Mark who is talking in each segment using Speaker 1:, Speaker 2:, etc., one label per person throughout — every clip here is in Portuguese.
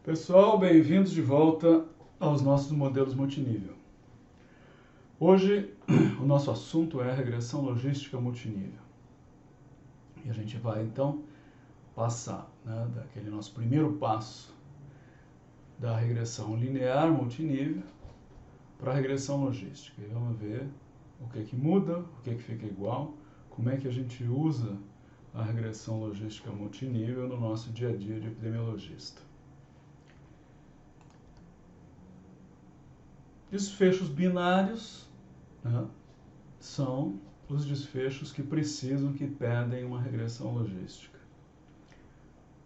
Speaker 1: Pessoal, bem-vindos de volta aos nossos modelos multinível. Hoje o nosso assunto é regressão logística multinível. E a gente vai então passar daquele nosso primeiro passo da regressão linear multinível para a regressão logística. E vamos ver o que muda, o que fica igual, como é que a gente usa a regressão logística multinível no nosso dia a dia de epidemiologista. Desfechos binários, são os desfechos que precisam, que pedem uma regressão logística.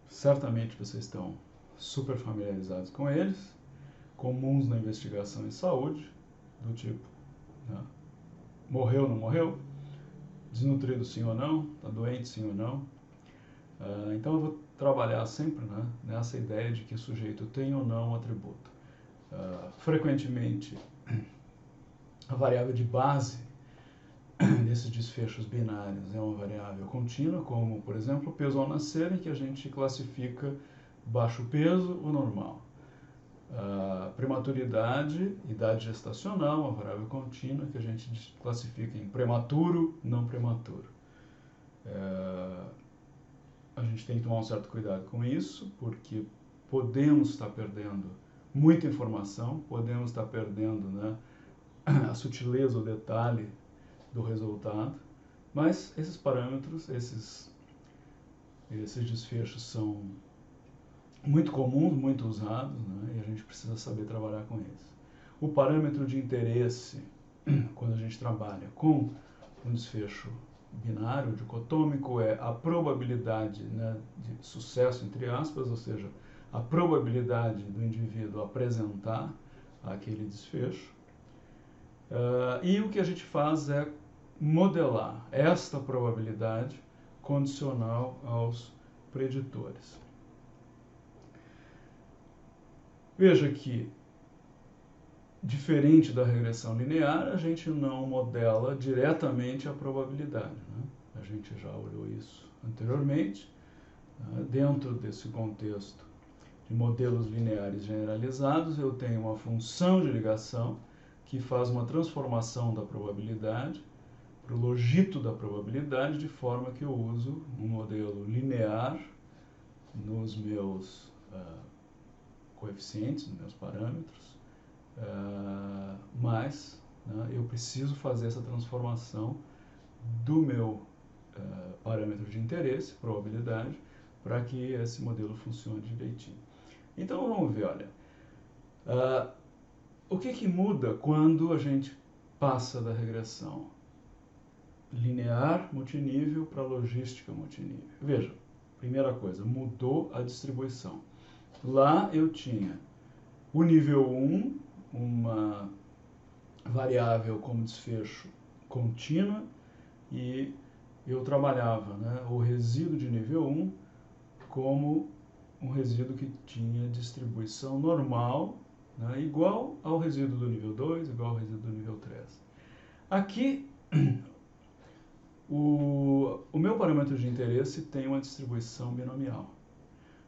Speaker 1: Certamente vocês estão super familiarizados com eles, comuns na investigação em saúde, do tipo, morreu ou não morreu, desnutrido sim ou não, está doente sim ou não. Então eu vou trabalhar sempre nessa ideia de que o sujeito tem ou não um atributo. Frequentemente, a variável de base desses desfechos binários é uma variável contínua, como, por exemplo, o peso ao nascer, em que a gente classifica baixo peso ou normal. Prematuridade, idade gestacional, uma variável contínua, que a gente classifica em prematuro, não prematuro. A gente tem que tomar um certo cuidado com isso, porque podemos estar perdendo muita informação, podemos estar perdendo a sutileza, o detalhe do resultado, mas esses parâmetros, esses desfechos são muito comuns, muito usados, e a gente precisa saber trabalhar com eles. O parâmetro de interesse, quando a gente trabalha com um desfecho binário, dicotômico, é a probabilidade de sucesso, entre aspas, ou seja, a probabilidade do indivíduo apresentar aquele desfecho. E o que a gente faz é modelar esta probabilidade condicional aos preditores. Veja que, diferente da regressão linear, a gente não modela diretamente a probabilidade. A gente já olhou isso anteriormente. Dentro desse contexto de modelos lineares generalizados, eu tenho uma função de ligação que faz uma transformação da probabilidade para o logito da probabilidade, de forma que eu uso um modelo linear nos meus coeficientes, nos meus parâmetros, mas eu preciso fazer essa transformação do meu parâmetro de interesse, probabilidade, para que esse modelo funcione direitinho. Então vamos ver, olha, o que muda quando a gente passa da regressão linear multinível para logística multinível? Veja, primeira coisa, mudou a distribuição. Lá eu tinha o nível 1, uma variável como desfecho contínua, e eu trabalhava o resíduo de nível 1 como um resíduo que tinha distribuição normal, igual ao resíduo do nível 2, igual ao resíduo do nível 3. Aqui, o meu parâmetro de interesse tem uma distribuição binomial.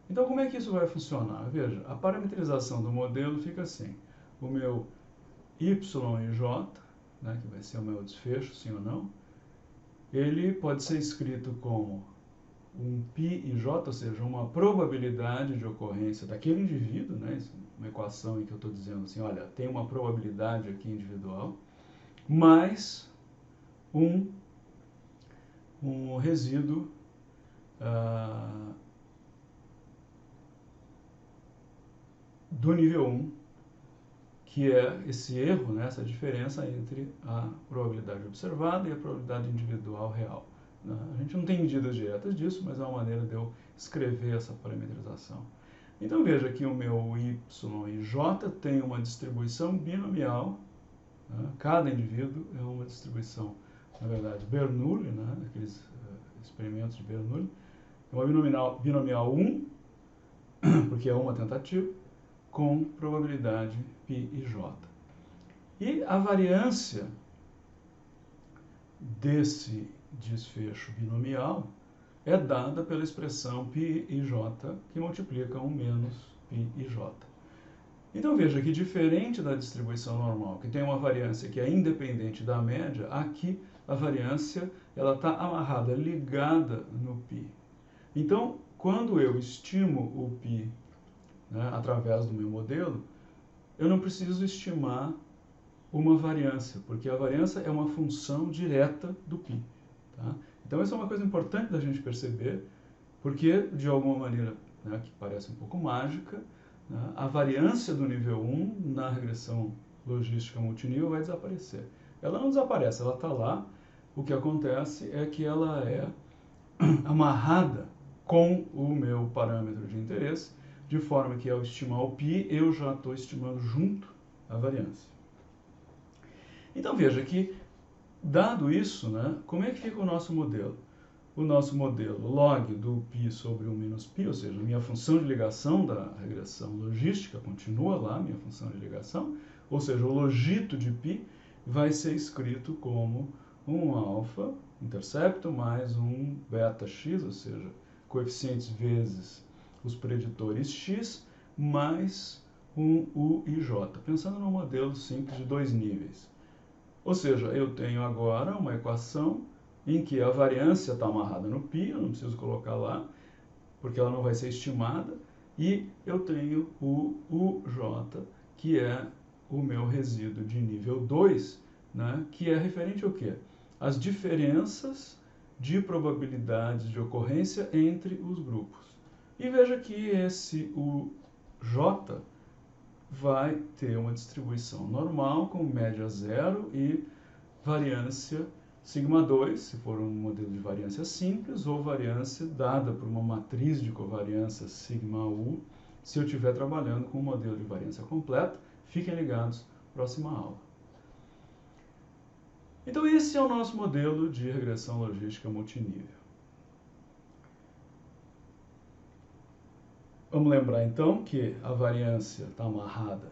Speaker 1: Então, como é que isso vai funcionar? Veja, a parametrização do modelo fica assim. O meu y e j, que vai ser o meu desfecho, sim ou não, ele pode ser escrito como um π e j, ou seja, uma probabilidade de ocorrência daquele indivíduo, uma equação em que eu estou dizendo assim, olha, tem uma probabilidade aqui individual, mais um resíduo do nível 1, que é esse erro, essa diferença entre a probabilidade observada e a probabilidade individual real. A gente não tem medidas diretas disso, mas é uma maneira de eu escrever essa parametrização. Então veja que o meu y e j tem uma distribuição binomial. Cada indivíduo é uma distribuição, na verdade, Bernoulli, aqueles experimentos de Bernoulli. É uma binomial 1, porque é uma tentativa, com probabilidade π e j. E a variância desse desfecho binomial é dada pela expressão π e j, que multiplica 1 menos π π e j. Então veja que diferente da distribuição normal, que tem uma variância que é independente da média, aqui a variância está amarrada, ligada no π. Então, quando eu estimo o π, né, através do meu modelo, eu não preciso estimar uma variância, porque a variância é uma função direta do π. Tá? Então, essa é uma coisa importante da gente perceber, porque, de alguma maneira, né, que parece um pouco mágica, né, a variância do nível 1 na regressão logística multinível vai desaparecer. Ela não desaparece, ela está lá. O que acontece é que ela é amarrada com o meu parâmetro de interesse, de forma que ao estimar o π, eu já estou estimando junto a variância. Então veja que, dado isso, né, como é que fica o nosso modelo? O nosso modelo log do π sobre 1 menos π, ou seja, minha função de ligação da regressão logística continua lá, minha função de ligação, ou seja, o logito de π vai ser escrito como um alfa intercepto mais um beta x, ou seja, coeficientes vezes os preditores x, mais um u e j, pensando num modelo simples de 2 níveis. Ou seja, eu tenho agora uma equação em que a variância está amarrada no π, eu não preciso colocar lá, porque ela não vai ser estimada, e eu tenho o uj, que é o meu resíduo de nível 2, né, que é referente ao quê? As diferenças de probabilidades de ocorrência entre os grupos. E veja que esse uj vai ter uma distribuição normal com média zero e variância sigma 2, se for um modelo de variância simples, ou variância dada por uma matriz de covariância sigma u, se eu estiver trabalhando com um modelo de variância completa. Fiquem ligados, próxima aula. Então esse é o nosso modelo de regressão logística multinível. Vamos lembrar então que a variância está amarrada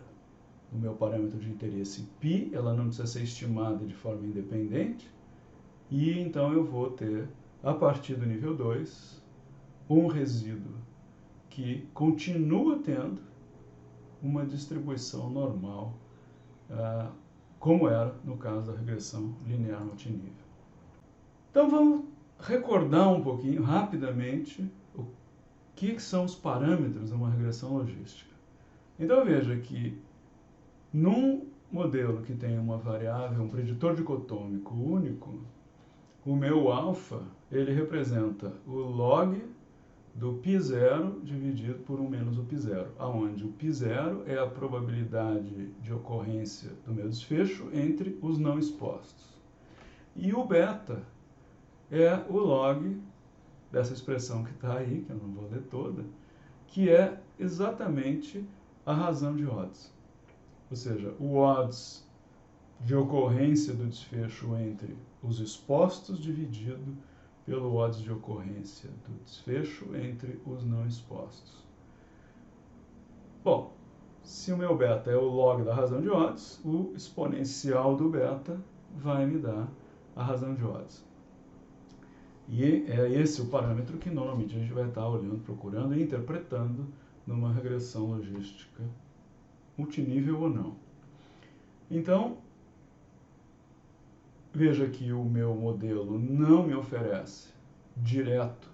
Speaker 1: no meu parâmetro de interesse π, ela não precisa ser estimada de forma independente, e então eu vou ter, a partir do nível 2, um resíduo que continua tendo uma distribuição normal, como era no caso da regressão linear multinível. Então vamos recordar um pouquinho, rapidamente, o que são os parâmetros de uma regressão logística. Então veja que num modelo que tem uma variável, um preditor dicotômico único, o meu alfa, ele representa o log do π0 dividido por 1 menos o π0, onde o π0 é a probabilidade de ocorrência do meu desfecho entre os não expostos. E o beta é o log dessa expressão que está aí, que eu não vou ler toda, que é exatamente a razão de odds. Ou seja, o odds de ocorrência do desfecho entre os expostos dividido pelo odds de ocorrência do desfecho entre os não expostos. Bom, se o meu beta é o log da razão de odds, o exponencial do beta vai me dar a razão de odds. E é esse o parâmetro que normalmente a gente vai estar olhando, procurando e interpretando numa regressão logística multinível ou não. Então, veja que o meu modelo não me oferece direto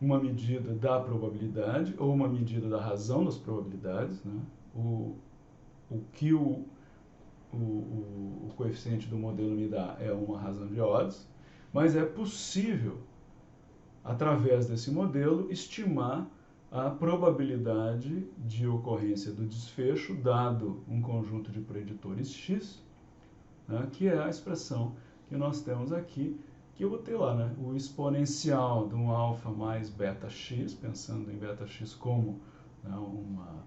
Speaker 1: uma medida da probabilidade ou uma medida da razão das probabilidades, né? O que o coeficiente do modelo me dá é uma razão de odds, mas é possível, através desse modelo, estimar a probabilidade de ocorrência do desfecho dado um conjunto de preditores x, né, que é a expressão que nós temos aqui, que eu vou ter lá, né, o exponencial de um alfa mais beta x, pensando em beta x como, né, uma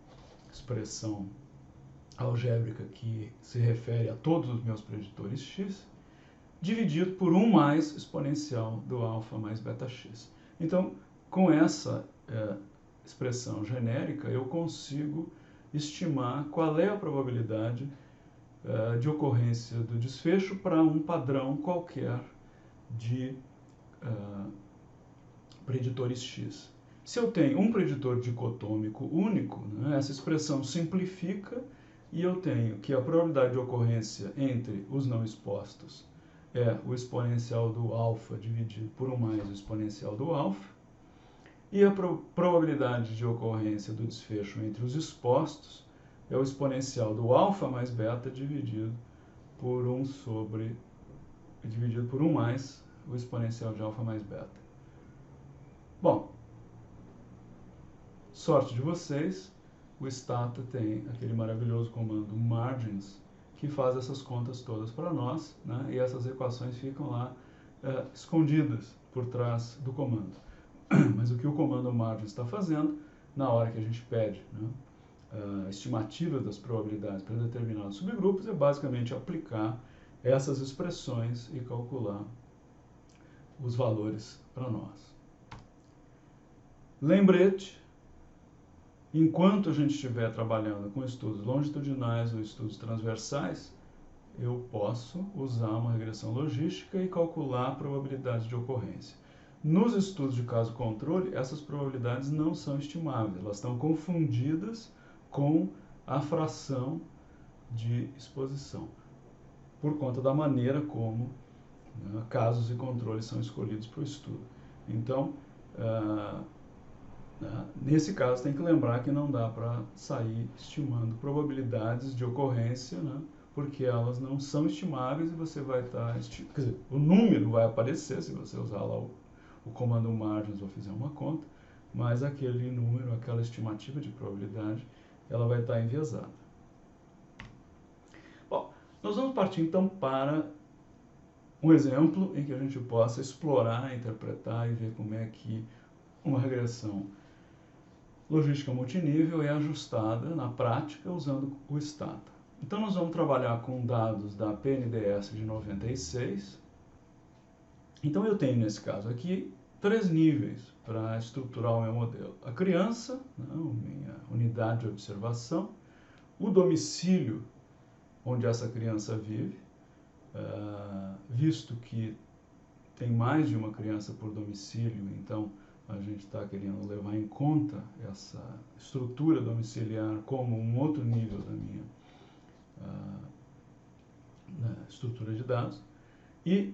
Speaker 1: expressão algébrica que se refere a todos os meus preditores x, dividido por 1 mais exponencial do alfa mais beta x. Então, com essa expressão genérica, eu consigo estimar qual é a probabilidade de ocorrência do desfecho para um padrão qualquer de preditores x. Se eu tenho um preditor dicotômico único, né, essa expressão simplifica e eu tenho que a probabilidade de ocorrência entre os não expostos é o exponencial do alfa dividido por 1 mais o exponencial do alfa, e a probabilidade de ocorrência do desfecho entre os expostos é o exponencial do alfa mais beta dividido por 1 mais o exponencial de alfa mais beta. Bom, sorte de vocês, o Stata tem aquele maravilhoso comando margins que faz essas contas todas para nós, né? E essas equações ficam lá escondidas por trás do comando. Mas o que o comando margins está fazendo, na hora que a gente pede, né, estimativas das probabilidades para determinados subgrupos, é basicamente aplicar essas expressões e calcular os valores para nós. Lembrete, enquanto a gente estiver trabalhando com estudos longitudinais ou estudos transversais, eu posso usar uma regressão logística e calcular probabilidades de ocorrência. Nos estudos de caso-controle, essas probabilidades não são estimáveis, elas estão confundidas com a fração de exposição, por conta da maneira como, né, casos e controles são escolhidos para o estudo. Então, nesse caso, tem que lembrar que não dá para sair estimando probabilidades de ocorrência, né, porque elas não são estimáveis e você vai estar... Quer dizer, o número vai aparecer se você usar lá o comando margins ou fizer uma conta, mas aquele número, aquela estimativa de probabilidade, ela vai estar enviesada. Bom, nós vamos partir então para um exemplo em que a gente possa explorar, interpretar e ver como é que uma regressão logística multinível é ajustada na prática usando o Stata. Então nós vamos trabalhar com dados da PNDS de 96. Então eu tenho nesse caso aqui 3 níveis para estruturar o meu modelo. A criança, né, a minha unidade de observação, o domicílio onde essa criança vive, visto que tem mais de uma criança por domicílio, então a gente está querendo levar em conta essa estrutura domiciliar como um outro nível da minha estrutura de dados, e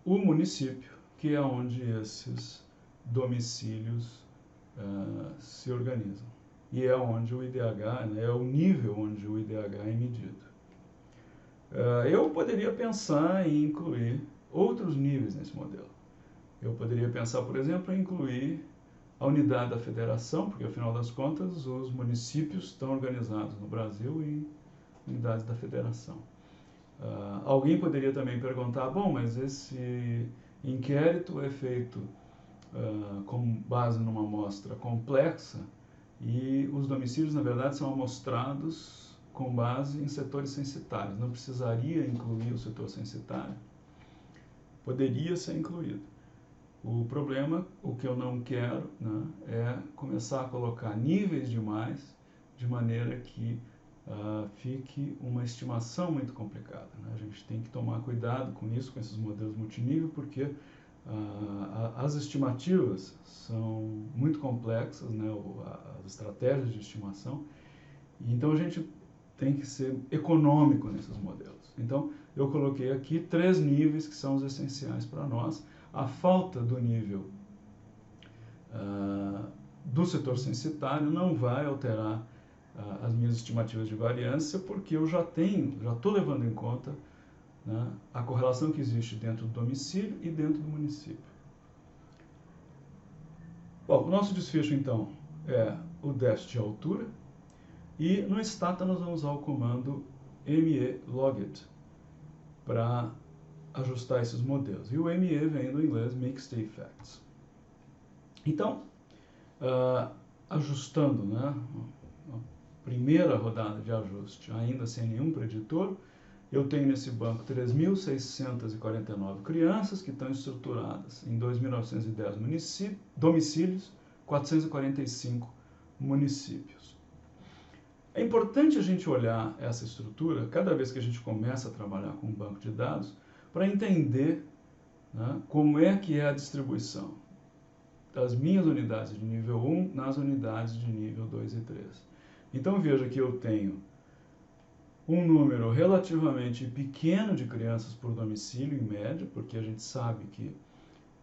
Speaker 1: o município, que é onde esses domicílios se organizam. E é onde o IDH, né, é o nível onde o IDH é medido. Eu poderia pensar em incluir outros níveis nesse modelo. Eu poderia pensar, por exemplo, em incluir a unidade da federação, porque, afinal das contas, os municípios estão organizados no Brasil em unidades da federação. Alguém poderia também perguntar, bom, mas esse inquérito é feito com base numa amostra complexa e os domicílios, na verdade, são amostrados com base em setores censitários. Não precisaria incluir o setor censitário? Poderia ser incluído. O problema, o que eu não quero, né, é começar a colocar níveis demais, de maneira que fique uma estimação muito complicada, né? A gente tem que tomar cuidado com isso, com esses modelos multinível, porque as estimativas são muito complexas, né, as estratégias de estimação, e então a gente tem que ser econômico nesses modelos. Então, eu coloquei aqui 3 níveis que são os essenciais para nós. A falta do nível do setor censitário não vai alterar as minhas estimativas de variância, porque eu já estou levando em conta, né, a correlação que existe dentro do domicílio e dentro do município. Bom, o nosso desfecho, então, é o déficit de altura, e no Stata nós vamos usar o comando me-logit para ajustar esses modelos. E o ME vem do inglês Mixed Effects. Então, ajustando, né, a primeira rodada de ajuste, ainda sem nenhum preditor, eu tenho nesse banco 3.649 crianças que estão estruturadas em 2.910 domicílios, 445 municípios. É importante a gente olhar essa estrutura cada vez que a gente começa a trabalhar com um banco de dados para entender, né, como é que é a distribuição. as minhas unidades de nível 1 nas unidades de nível 2 e 3. Então veja que eu tenho um número relativamente pequeno de crianças por domicílio, em média, porque a gente sabe que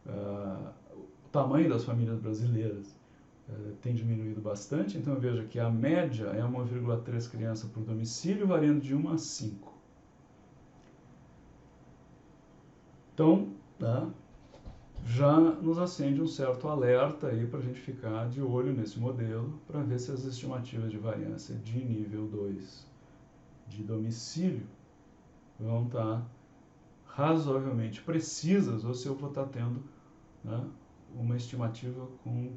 Speaker 1: o tamanho das famílias brasileiras tem diminuído bastante. Então veja que a média é 1,3 crianças por domicílio, variando de 1 a 5. Então, já nos acende um certo alerta aí para a gente ficar de olho nesse modelo, para ver se as estimativas de variância de nível 2 de domicílio vão estar razoavelmente precisas, ou se eu vou estar tendo uma estimativa com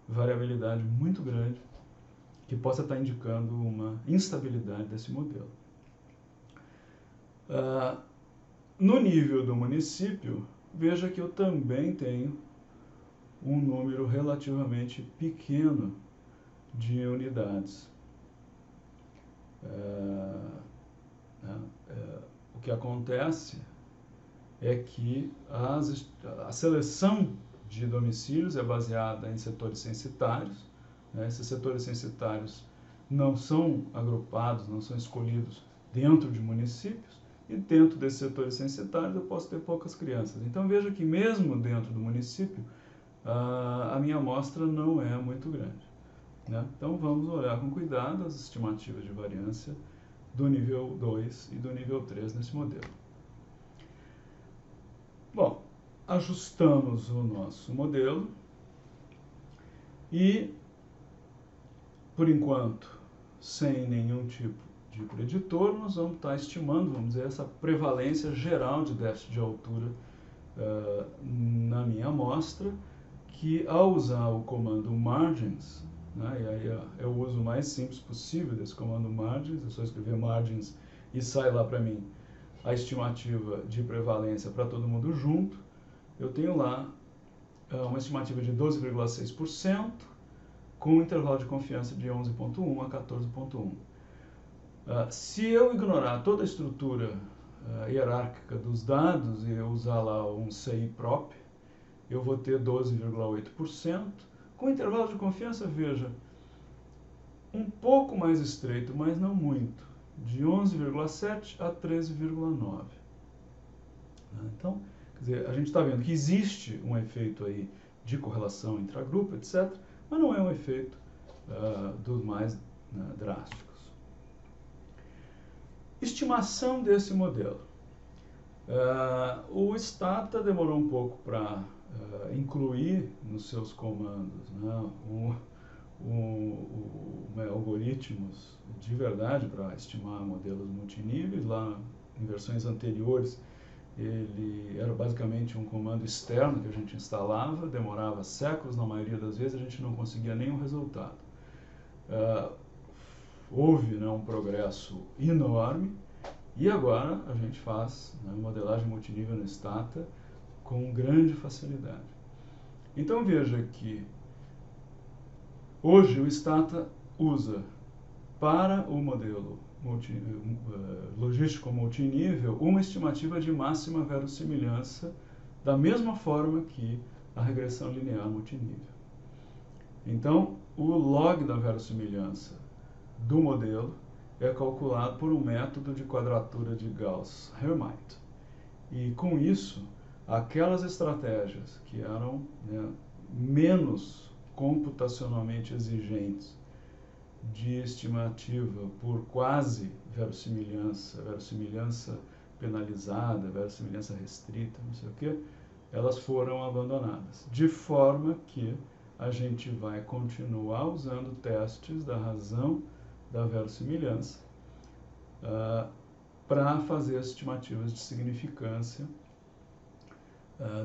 Speaker 1: variabilidade muito grande, que possa estar indicando uma instabilidade desse modelo. No nível do município, veja que eu também tenho um número relativamente pequeno de unidades. O que acontece é que a seleção de domicílios é baseada em setores censitários. Esses setores censitários não são agrupados, não são escolhidos dentro de municípios, e dentro desses setores censitários eu posso ter poucas crianças. Então veja que mesmo dentro do município, a minha amostra não é muito grande. Então vamos olhar com cuidado as estimativas de variância do nível 2 e do nível 3 nesse modelo. Bom, ajustamos o nosso modelo e, por enquanto, sem nenhum tipo de preditor, nós vamos estar estimando, vamos dizer, essa prevalência geral de déficit de altura na minha amostra, que ao usar o comando margins, e aí é o uso mais simples possível desse comando margins, é só escrever margins e sai lá para mim a estimativa de prevalência para todo mundo junto. Eu tenho lá uma estimativa de 12,6%, com um intervalo de confiança de 11,1 a 14,1. Se eu ignorar toda a estrutura hierárquica dos dados e eu usar lá um CI prop, eu vou ter 12,8%, com intervalo de confiança, veja, um pouco mais estreito, mas não muito, de 11,7 a 13,9. Então, quer dizer, a gente está vendo que existe um efeito aí de correlação intragrupo, etc., mas não é um efeito dos mais drásticos. Estimação desse modelo. O Stata demorou um pouco para incluir nos seus comandos algoritmos de verdade para estimar modelos multiníveis. Lá em versões anteriores ele era basicamente um comando externo que a gente instalava, demorava séculos, na maioria das vezes a gente não conseguia nenhum resultado. Houve um progresso enorme e agora a gente faz modelagem multinível no Stata com grande facilidade. Então veja que hoje o Stata usa para o modelo logístico multinível uma estimativa de máxima verossimilhança da mesma forma que a regressão linear multinível. Então o log da verossimilhança do modelo é calculado por um método de quadratura de Gauss-Hermite. E com isso, aquelas estratégias que eram menos computacionalmente exigentes de estimativa por quase verossimilhança penalizada, verossimilhança restrita, não sei o que, elas foram abandonadas. De forma que a gente vai continuar usando testes da razão da verossimilhança para fazer as estimativas de significância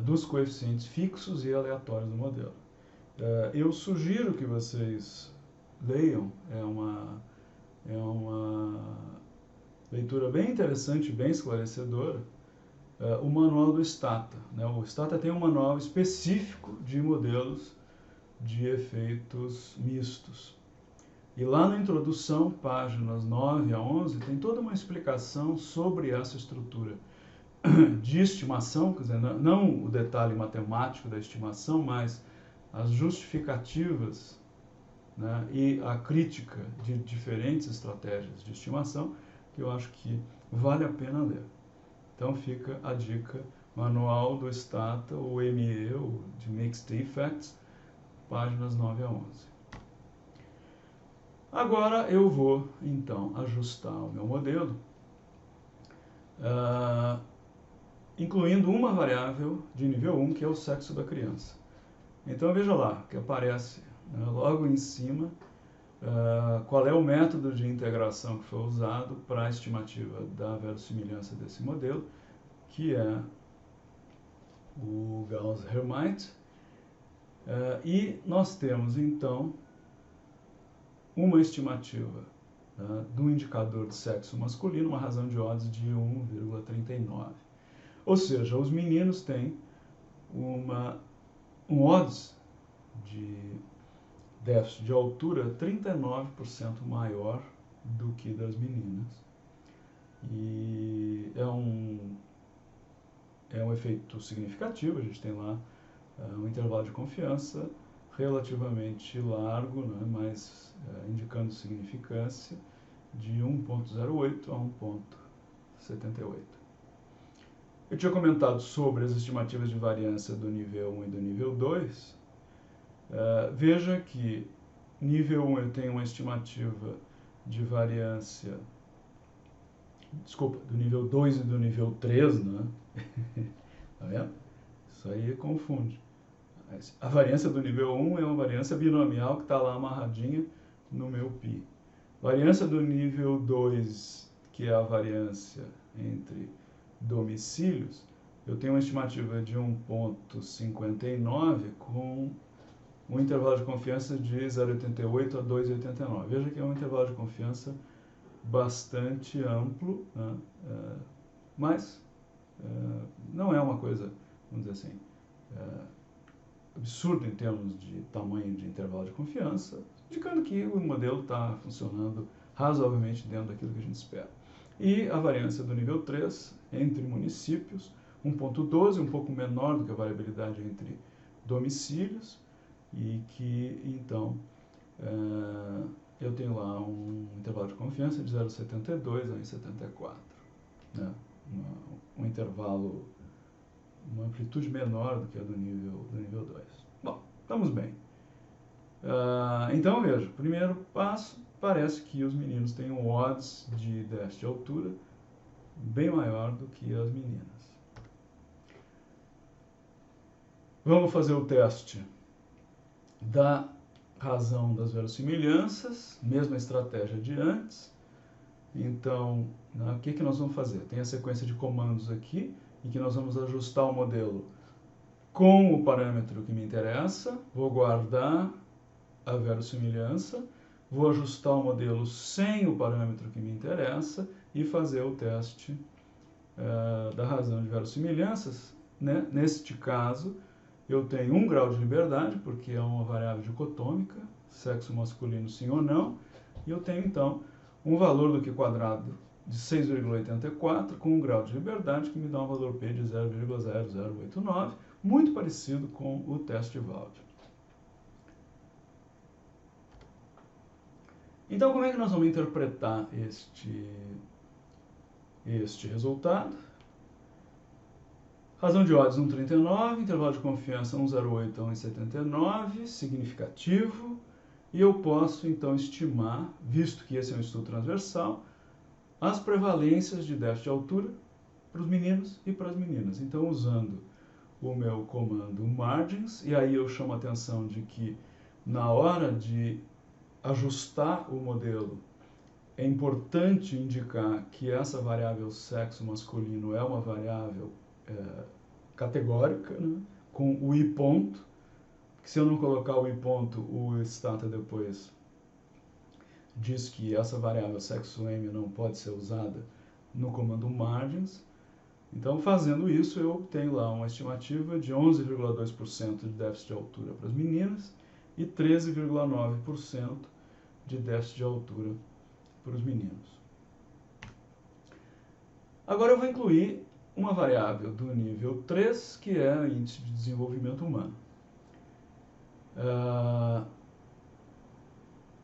Speaker 1: dos coeficientes fixos e aleatórios do modelo. Eu sugiro que vocês leiam, é uma leitura bem interessante, bem esclarecedora, o manual do Stata. O Stata tem um manual específico de modelos de efeitos mistos. E lá na introdução, páginas 9 a 11, tem toda uma explicação sobre essa estrutura de estimação, quer dizer, não o detalhe matemático da estimação, mas as justificativas, né, e a crítica de diferentes estratégias de estimação, que eu acho que vale a pena ler. Então fica a dica, Manual do Stata, o ME, o de Mixed Effects, páginas 9 a 11. Agora eu vou, então, ajustar o meu modelo, incluindo uma variável de nível 1, que é o sexo da criança. Então veja lá, que aparece, né, logo em cima, qual é o método de integração que foi usado para a estimativa da verossimilhança desse modelo, que é o Gauss-Hermite. E nós temos, então, uma estimativa do indicador de sexo masculino, uma razão de odds de 1,39. Ou seja, os meninos têm um odds de déficit de altura 39% maior do que das meninas. E é um efeito significativo. A gente tem lá um intervalo de confiança relativamente largo, né, mas indicando significância de 1,08 a 1,78. Eu tinha comentado sobre as estimativas de variância do nível 1 e do nível 2. Veja que nível 1 eu tenho uma estimativa de variância, do nível 2 e do nível 3, né? Tá vendo? Isso aí confunde. A variância do nível 1 é uma variância binomial que está lá amarradinha no meu π. Variância do nível 2, que é a variância entre domicílios, eu tenho uma estimativa de 1,59 com um intervalo de confiança de 0,88 a 2,89. Veja que é um intervalo de confiança bastante amplo, né? Mas não é uma coisa, vamos dizer assim, absurdo em termos de tamanho de intervalo de confiança, indicando que o modelo está funcionando razoavelmente dentro daquilo que a gente espera. E a variância do nível 3 entre municípios, 1,12, um pouco menor do que a variabilidade entre domicílios, e que então eu tenho lá um intervalo de confiança de 0,72 a 1,74, né? Um intervalo, uma amplitude menor do que a do nível 2. Bom, estamos bem. Então, veja, primeiro passo, parece que os meninos têm um odds de déficit de altura bem maior do que as meninas. Vamos fazer o teste da razão das verossimilhanças, mesma estratégia de antes. Então, o que nós vamos fazer? Tem a sequência de comandos aqui, em que nós vamos ajustar o modelo com o parâmetro que me interessa, vou guardar a verossimilhança, vou ajustar o modelo sem o parâmetro que me interessa e fazer o teste da razão de verossimilhanças, né? Neste caso, eu tenho 1 grau de liberdade, porque é uma variável dicotômica, sexo masculino sim ou não, e eu tenho então um valor do Q quadrado de 6,84 com 1 grau de liberdade, que me dá um valor P de 0,0089, muito parecido com o teste de Wald. Então, como é que nós vamos interpretar este resultado? Razão de odds 1,39, intervalo de confiança 1,08 a 1,79, significativo, e eu posso então estimar, visto que esse é um estudo transversal, as prevalências de déficit de altura para os meninos e para as meninas. Então, usando o meu comando margins, e aí eu chamo a atenção de que na hora de ajustar o modelo, é importante indicar que essa variável sexo masculino é uma variável categórica, né, com o i ponto, que se eu não colocar o i ponto, o Stata depois diz que essa variável sexo M não pode ser usada no comando margins. Então, fazendo isso, eu tenho lá uma estimativa de 11,2% de déficit de altura para as meninas e 13,9% de déficit de altura para os meninos. Agora eu vou incluir uma variável do nível 3, que é o índice de desenvolvimento humano.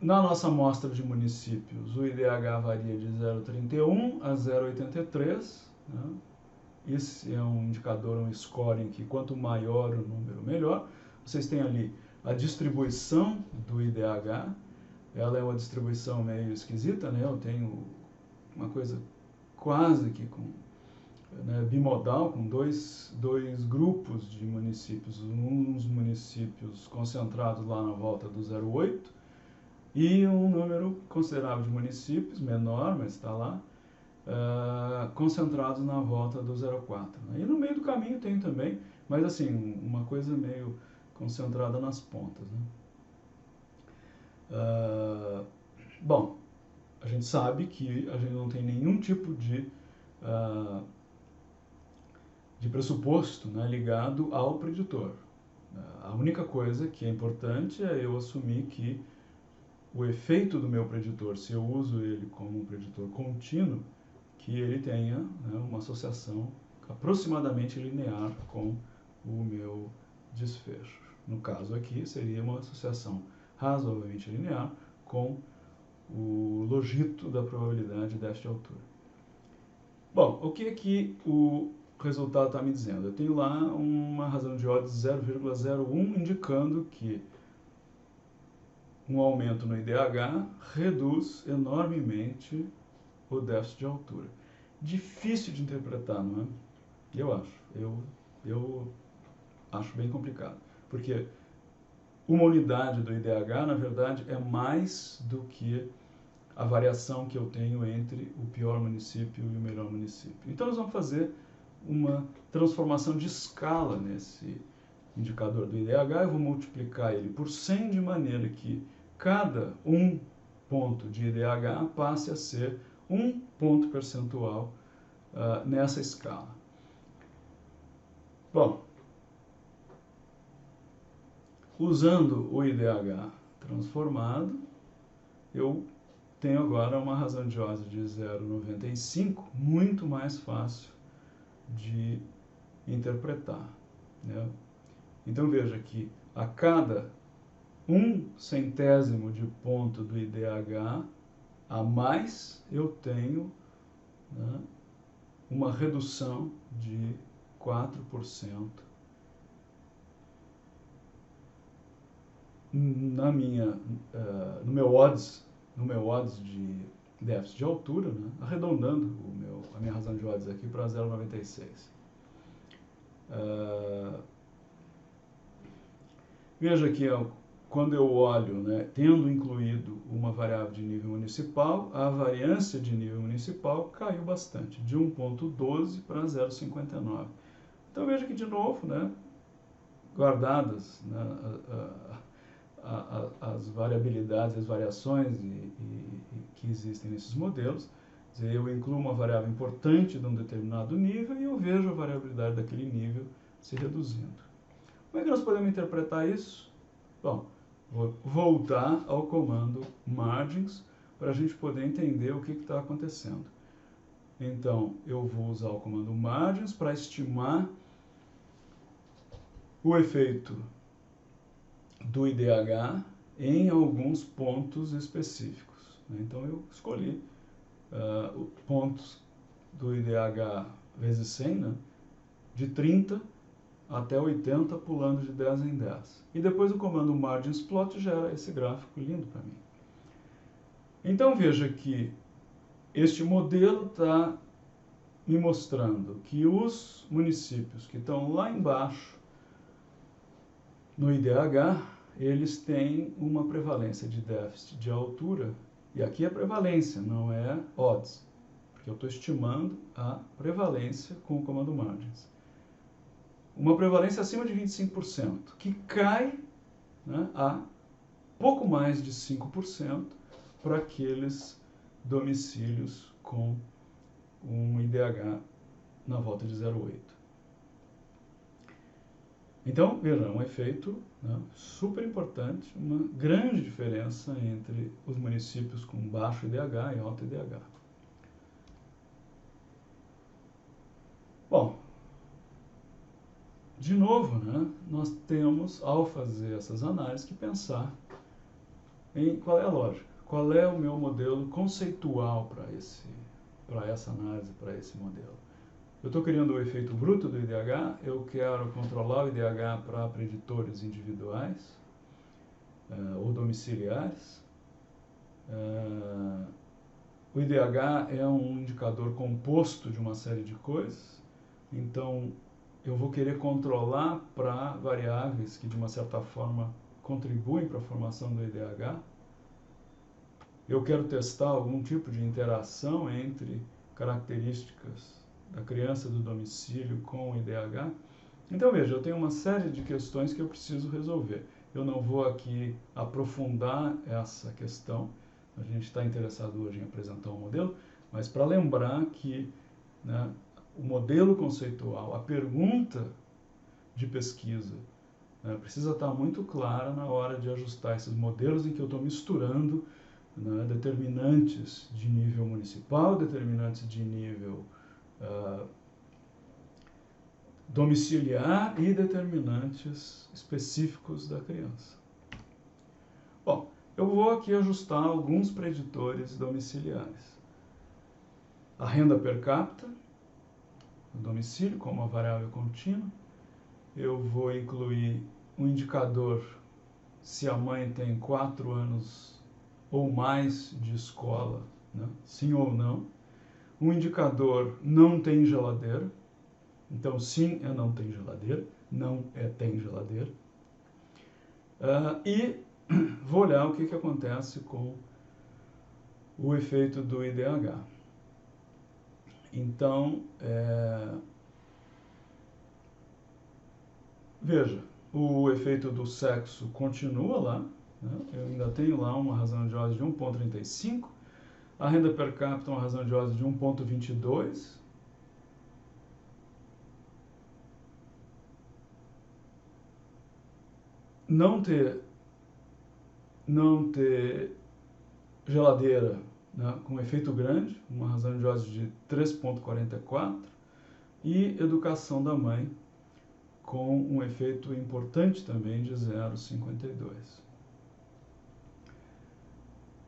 Speaker 1: Na nossa amostra de municípios, o IDH varia de 0,31 a 0,83. Né? Esse é um indicador, um scoring que quanto maior o número, melhor. Vocês têm ali a distribuição do IDH. Ela é uma distribuição meio esquisita, né? Eu tenho uma coisa quase que bimodal, com dois grupos de municípios. Uns municípios concentrados lá na volta do 0,8 e um número considerável de municípios, menor, mas está lá, concentrados na volta do 0,4. Né? E no meio do caminho tem também, mas assim, uma coisa meio concentrada nas pontas. Né? Bom, a gente sabe que a gente não tem nenhum tipo de pressuposto, né, ligado ao preditor. A única coisa que é importante é eu assumir que o efeito do meu preditor, se eu uso ele como um preditor contínuo, que ele tenha, né, uma associação aproximadamente linear com o meu desfecho. No caso aqui, seria uma associação razoavelmente linear com o logito da probabilidade de déficit de altura. Bom, o que é que o resultado está me dizendo? Eu tenho lá uma razão de odds 0,01 indicando que um aumento no IDH reduz enormemente o déficit de altura. Difícil de interpretar, não é? Eu acho. Eu acho bem complicado. Porque uma unidade do IDH, na verdade, é mais do que a variação que eu tenho entre o pior município e o melhor município. Então, nós vamos fazer uma transformação de escala nesse indicador do IDH. Eu vou multiplicar ele por 100 de maneira que cada um ponto de IDH passe a ser um ponto percentual nessa escala. Bom, usando o IDH transformado, eu tenho agora uma razão de odds de 0,95, muito mais fácil de interpretar. Né? Então veja que a cada 1/100º de ponto do IDH a mais, eu tenho, né, uma redução de 4% no meu odds de déficit de altura, né, arredondando a minha razão de odds aqui para 0,96. Veja que quando eu olho, né, tendo incluído uma variável de nível municipal, a variância de nível municipal caiu bastante, de 1,12 para 0,59. Então veja que, de novo, né, guardadas, né, as variabilidades, as variações que existem nesses modelos, quer dizer, eu incluo uma variável importante de um determinado nível e eu vejo a variabilidade daquele nível se reduzindo. Como é que nós podemos interpretar isso? Bom, vou voltar ao comando margins para a gente poder entender o que está acontecendo. Então, eu vou usar o comando margins para estimar o efeito do IDH em alguns pontos específicos. Então, eu escolhi pontos do IDH vezes 100, né, de 30 até 80, pulando de 10 em 10. E depois o comando margins plot gera esse gráfico lindo para mim. Então veja que este modelo está me mostrando que os municípios que estão lá embaixo no IDH, eles têm uma prevalência de déficit de altura, e aqui é prevalência, não é odds, porque eu estou estimando a prevalência com o comando margins. Uma prevalência acima de 25%, que cai, né, a pouco mais de 5% para aqueles domicílios com um IDH na volta de 0,8. Então, veja, um efeito, né, super importante, uma grande diferença entre os municípios com baixo IDH e alto IDH. Bom, de novo, né, nós temos, ao fazer essas análises, que pensar em qual é a lógica, qual é o meu modelo conceitual para essa análise, para esse modelo. Eu estou criando o efeito bruto do IDH, eu quero controlar o IDH para preditores individuais ou domiciliares. O IDH é um indicador composto de uma série de coisas, então eu vou querer controlar para variáveis que de uma certa forma contribuem para a formação do IDH. Eu quero testar algum tipo de interação entre características da criança do domicílio com o IDH. Então veja, eu tenho uma série de questões que eu preciso resolver. Eu não vou aqui aprofundar essa questão, a gente está interessado hoje em apresentar um modelo, mas para lembrar que, né, o modelo conceitual, a pergunta de pesquisa, né, precisa estar muito clara na hora de ajustar esses modelos em que eu estou misturando, né, determinantes de nível municipal, determinantes de nível domiciliar e determinantes específicos da criança. Bom, eu vou aqui ajustar alguns preditores domiciliares. A renda per capita, o domicílio como uma variável contínua. Eu vou incluir um indicador se a mãe tem 4 anos ou mais de escola, né? Sim ou não. Um indicador não tem geladeira. Então, sim é não tem geladeira, não é tem geladeira. E vou olhar o que acontece com o efeito do IDH. Então, veja, o efeito do sexo continua lá, né? Eu ainda tenho lá uma razão de Ose de 1,35, a renda per capita uma razão de Ose de 1,22, não ter geladeira, né, com efeito grande, uma razão de Ose de 3,44, e educação da mãe com um efeito importante também de 0,52.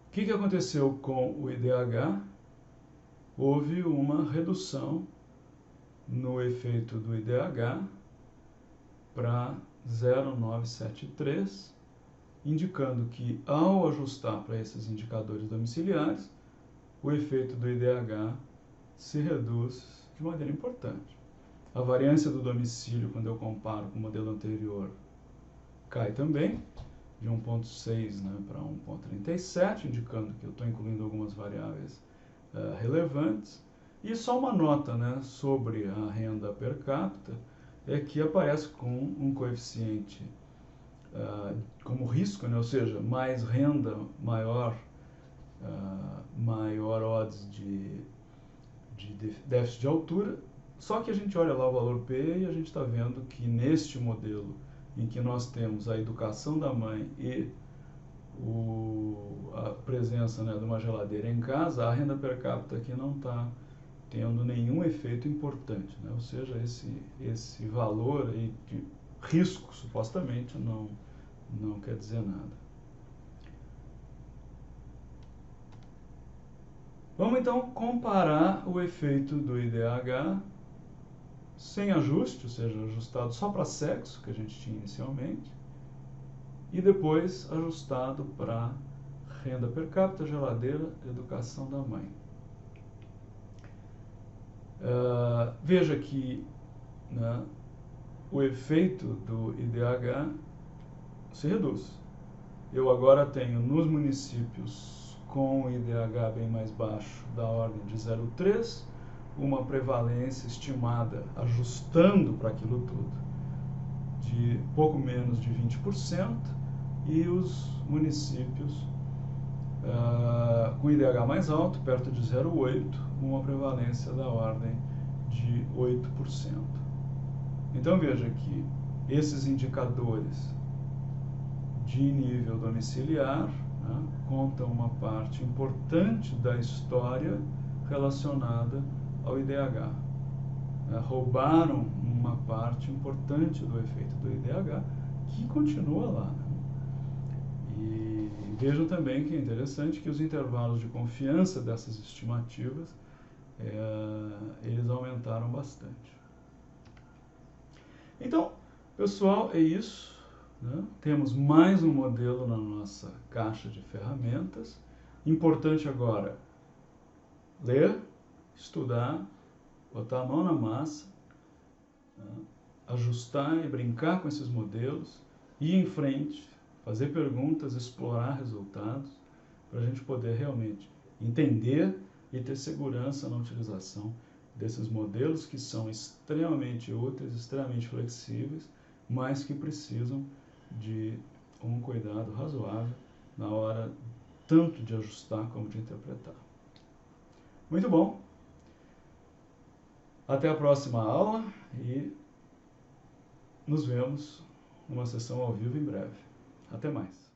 Speaker 1: O que aconteceu com o IDH? Houve uma redução no efeito do IDH para 0,973, indicando que, ao ajustar para esses indicadores domiciliares, o efeito do IDH se reduz de maneira importante. A variância do domicílio, quando eu comparo com o modelo anterior, cai também, de 1,6, né, para 1,37, indicando que eu estou incluindo algumas variáveis relevantes. E só uma nota, né, sobre a renda per capita, é que aparece com um coeficiente como risco, né, ou seja, mais renda, maior odds de déficit de altura. Só que a gente olha lá o valor P e a gente está vendo que neste modelo em que nós temos a educação da mãe e a presença, né, de uma geladeira em casa, a renda per capita aqui não está tendo nenhum efeito importante, né? Ou seja, esse valor aí de risco, supostamente, não quer dizer nada. Vamos então comparar o efeito do IDH sem ajuste, ou seja, ajustado só para sexo, que a gente tinha inicialmente, e depois ajustado para renda per capita, geladeira, educação da mãe. Veja que, né, o efeito do IDH se reduz. Eu agora tenho nos municípios com o IDH bem mais baixo, da ordem de 0,3, uma prevalência estimada, ajustando para aquilo tudo, de pouco menos de 20%, e os municípios com IDH mais alto, perto de 0,8, uma prevalência da ordem de 8%. Então veja que esses indicadores de nível domiciliar, né, contam uma parte importante da história relacionada ao IDH. roubaram uma parte importante do efeito do IDH, que continua lá, né? E vejam também que é interessante que os intervalos de confiança dessas estimativas, eles aumentaram bastante. Então, pessoal, é isso, né? Temos mais um modelo na nossa caixa de ferramentas. Importante agora ler, estudar, botar a mão na massa, né? Ajustar e brincar com esses modelos, ir em frente, fazer perguntas, explorar resultados, para a gente poder realmente entender e ter segurança na utilização desses modelos que são extremamente úteis, extremamente flexíveis, mas que precisam de um cuidado razoável na hora tanto de ajustar como de interpretar. Muito bom! Até a próxima aula e nos vemos numa sessão ao vivo em breve. Até mais!